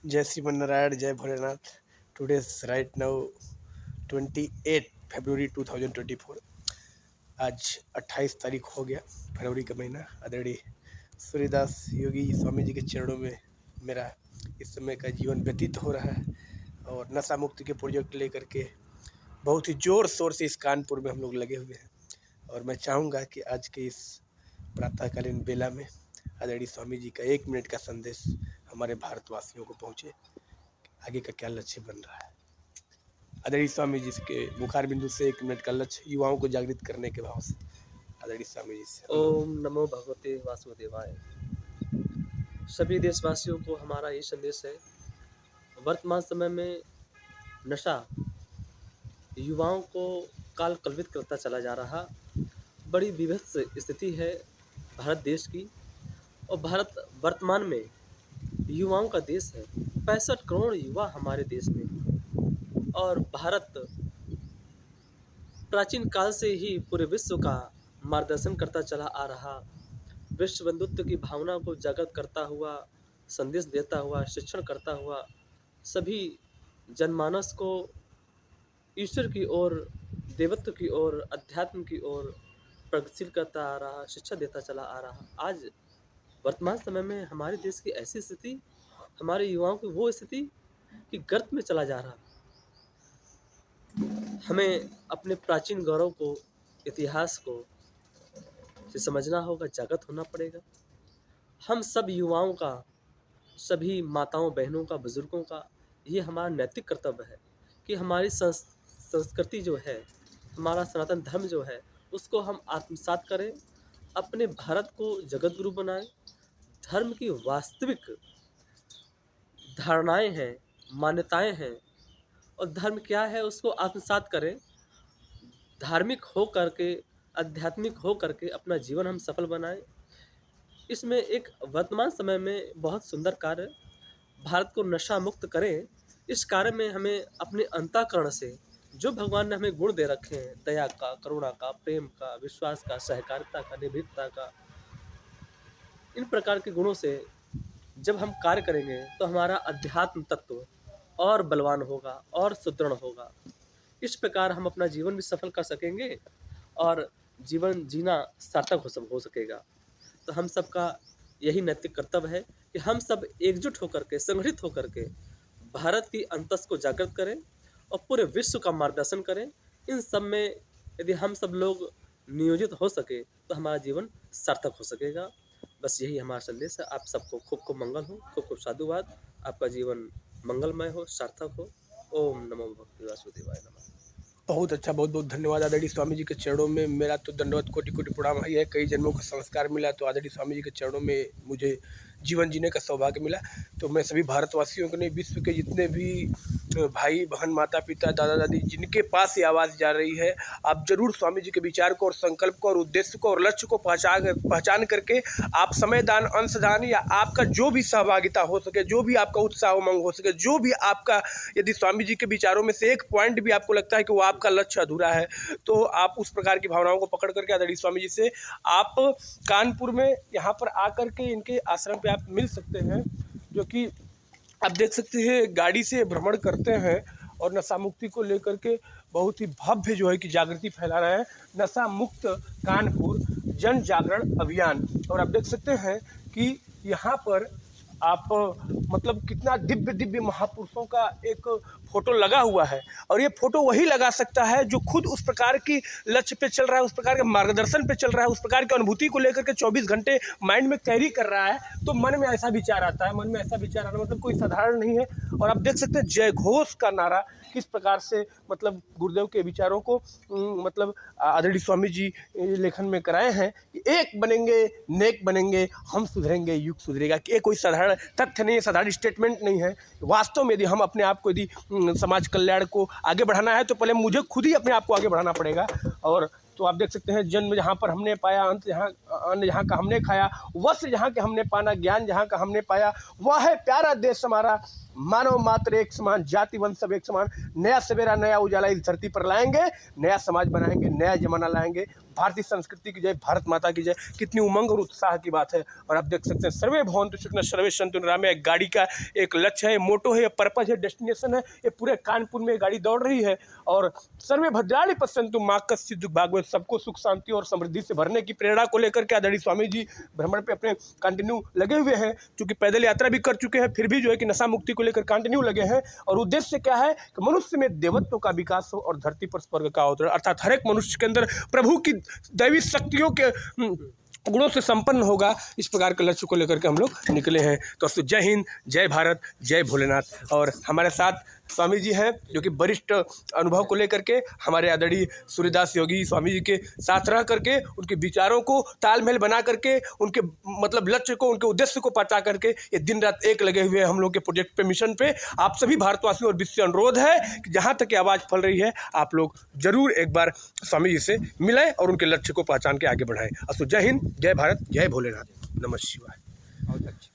जय श्रीमन नारायण, जय Bholenath. Today right now 28 फरवरी 2024। आज 28 तारीख हो गया, फरवरी का महीना। आदरणीय सूर्यदास योगी स्वामी जी के चरणों में मेरा इस समय का जीवन व्यतीत हो रहा है और नशा मुक्ति के प्रोजेक्ट लेकर के बहुत ही ज़ोर शोर से इस कानपुर में हम लोग लगे हुए हैं। और मैं चाहूँगा कि आज के इस प्रातःकालीन बेला में आदरणीय स्वामी जी का 1 मिनट का संदेश हमारे भारतवासियों को पहुँचे। आगे का क्या लक्ष्य बन रहा है। आदरणीय स्वामी जी के मुखार बिंदु से 1 मिनट का लक्ष्य युवाओं को जागृत करने के भाव से आदरणीय स्वामी जी से। ओम नमो भगवते वासुदेवाय। सभी देशवासियों को हमारा ये संदेश है, वर्तमान समय में नशा युवाओं को काल कलवित करता चला जा रहा। बड़ी विभत्स स्थिति है भारत देश की, और भारत वर्तमान में युवाओं का देश है। 65 करोड़ युवा हमारे देश में, और भारत प्राचीन काल से ही पूरे विश्व का मार्गदर्शन करता चला आ रहा, विश्व बंधुत्व की भावना को जागृत करता हुआ, संदेश देता हुआ, शिक्षण करता हुआ, सभी जनमानस को ईश्वर की ओर, देवत्व की ओर, अध्यात्म की ओर प्रगतिशील करता आ रहा, शिक्षा देता चला आ रहा। आज वर्तमान समय में हमारे देश की ऐसी स्थिति, हमारे युवाओं की वो स्थिति कि गर्त में चला जा रहा। हमें अपने प्राचीन गौरव को, इतिहास को से समझना होगा, जागृत होना पड़ेगा। हम सब युवाओं का, सभी माताओं बहनों का, बुजुर्गों का ये हमारा नैतिक कर्तव्य है कि हमारी संस्कृति जो है, हमारा सनातन धर्म जो है, उसको हम आत्मसात करें, अपने भारत को जगत गुरु बनाएं। धर्म की वास्तविक धारणाएं हैं, मान्यताएं हैं, और धर्म क्या है उसको आत्मसात करें। धार्मिक हो करके, आध्यात्मिक हो करके अपना जीवन हम सफल बनाएं। इसमें एक वर्तमान समय में बहुत सुंदर कार्य, भारत को नशा मुक्त करें। इस कार्य में हमें अपने अंतःकरण से जो भगवान ने हमें गुण दे रखे हैं, दया का, करुणा का, प्रेम का, विश्वास का, सहकारिता का, निर्भीकता का, इन प्रकार के गुणों से जब हम कार्य करेंगे तो हमारा अध्यात्म तत्व और बलवान होगा और सुदृढ़ होगा। इस प्रकार हम अपना जीवन भी सफल कर सकेंगे और जीवन जीना सार्थक हो सकेगा। तो हम सबका यही नैतिक कर्तव्य है कि हम सब एकजुट होकर के, संगठित होकर के भारत की अंतस को जागृत करें और पूरे विश्व का मार्गदर्शन करें। इन सब में यदि हम सब लोग नियोजित हो सके तो हमारा जीवन सार्थक हो सकेगा। बस यही हमारा संदेश है। आप सबको खूब खूब मंगल हो, खूब खूब साधुवाद। आपका जीवन मंगलमय हो, सार्थक हो। ओम नमो भगवते वासुदेवाय नमः। बहुत अच्छा, बहुत बहुत धन्यवाद। आदरणीय स्वामी जी के चरणों में मेरा तो दंडवत कोटि कोटि प्रणाम है। कई जन्मों का संस्कार मिला तो आदरणीय स्वामी जी के चरणों में मुझे जीवन जीने का सौभाग्य मिला। तो मैं सभी भारतवासियों को नहीं, विश्व के जितने भी भाई बहन, माता पिता, दादा दादी, जिनके पास ये आवाज़ जा रही है, आप जरूर स्वामी जी के विचार को और संकल्प को और उद्देश्य को और लक्ष्य को पहचान करके आप समयदान, अंशदान या आपका जो भी सहभागिता हो सके, जो भी आपका उत्साह उमंग हो सके, जो भी आपका, यदि स्वामी जी के विचारों में से एक पॉइंट भी आपको लगता है कि वो आपका लक्ष्य अधूरा है, तो आप उस प्रकार की भावनाओं को पकड़ करके आदरणीय स्वामी जी से आप कानपुर में यहाँ पर आकर के इनके आश्रम पे आप मिल सकते हैं, जो कि आप देख सकते हैं गाड़ी से भ्रमण करते हैं और नशा मुक्ति को लेकर के बहुत ही भव्य जो है कि जागृति फैला रहे हैं। नशा मुक्त कानपुर जन जागरण अभियान। और आप देख सकते हैं कि यहाँ पर आप मतलब कितना दिव्य दिव्य महापुरुषों का एक फोटो लगा हुआ है, और ये फोटो वही लगा सकता है जो खुद उस प्रकार की लक्ष्य पे चल रहा है, उस प्रकार के मार्गदर्शन पे चल रहा है, उस प्रकार की अनुभूति को लेकर के 24 घंटे माइंड में कैरी कर रहा है। तो मन में ऐसा विचार आता है, मन में ऐसा विचार आना मतलब कोई साधारण नहीं है। और आप देख सकते हैं जय घोष का नारा किस प्रकार से मतलब गुरुदेव के विचारों को मतलब आदरणीय स्वामी जी लेखन में कराए हैं कि एक बनेंगे नेक बनेंगे, हम सुधरेंगे युग सुधरेगा। कि ये कोई साधारण तथ्य नहीं है, साधारण स्टेटमेंट नहीं है। वास्तव में यदि हम अपने आप को, यदि समाज कल्याण को आगे बढ़ाना है तो पहले मुझे खुद ही अपने आप को आगे बढ़ाना पड़ेगा। और तो आप देख सकते हैं, जन्म जहाँ पर हमने पाया, अंत जहाँ अन्न जहाँ का हमने खाया, वस्त्र जहाँ के हमने पाना, ज्ञान जहाँ का हमने पाया, वह है प्यारा देश हमारा। मानव मात्र एक समान, जाति वंश सब एक समान। नया सवेरा नया उजाला इस धरती पर लाएंगे, नया समाज बनाएंगे, नया जमाना लाएंगे। भारतीय संस्कृति की जय, भारत माता की जय। कितनी उमंग और उत्साह की बात है। और आप देख सकते हैं, सर्वे भवन्तु सुखिनः सर्वे सन्तु निरामया। एक गाड़ी का एक लक्ष्य है, मोटो है, पर्पज है, डेस्टिनेशन है। ये पूरे कानपुर में गाड़ी दौड़ रही है। और सर्वे भद्राणि पश्यन्तु मा कश्चित् दुर्भाग्यवत्। सबको सुख शांति और समृद्धि से भरने की प्रेरणा को लेकर के आदरणीय स्वामी जी भ्रमण पे अपने कंटिन्यू लगे हुए हैं। क्योंकि पैदल यात्रा भी कर चुके हैं, फिर भी जो है कि नशा मुक्ति को लेकर कंटिन्यू लगे हैं। और उद्देश्य क्या है कि मनुष्य में देवत्व का विकास हो और धरती पर स्वर्ग का अवतरण, अर्थात हर एक मनुष्य के अंदर प्रभु की दैवी शक्तियों के गुणों से संपन्न होगा। इस प्रकार के लक्ष्य को लेकर के हम लोग निकले हैं। तो जय हिंद, जय भारत, जय भोलेनाथ। और हमारे साथ स्वामी जी हैं, जो कि वरिष्ठ अनुभव को लेकर के हमारे आदरणीय सूर्यदास योगी स्वामी जी के साथ रह करके उनके विचारों को तालमेल बना करके, उनके मतलब लक्ष्य को, उनके उद्देश्य को पता करके ये दिन रात एक लगे हुए हैं हम लोग के प्रोजेक्ट पे, मिशन पे। आप सभी भारतवासियों और विश्व से अनुरोध है कि जहाँ तक आवाज़ फैल रही है, आप लोग जरूर एक बार स्वामी जी से मिलें और उनके लक्ष्य को पहचान के आगे बढ़ाएं। अस्तु, जय हिंद, जय भारत, जय भोलेनाथ, नमः शिवाय। बहुत अच्छा।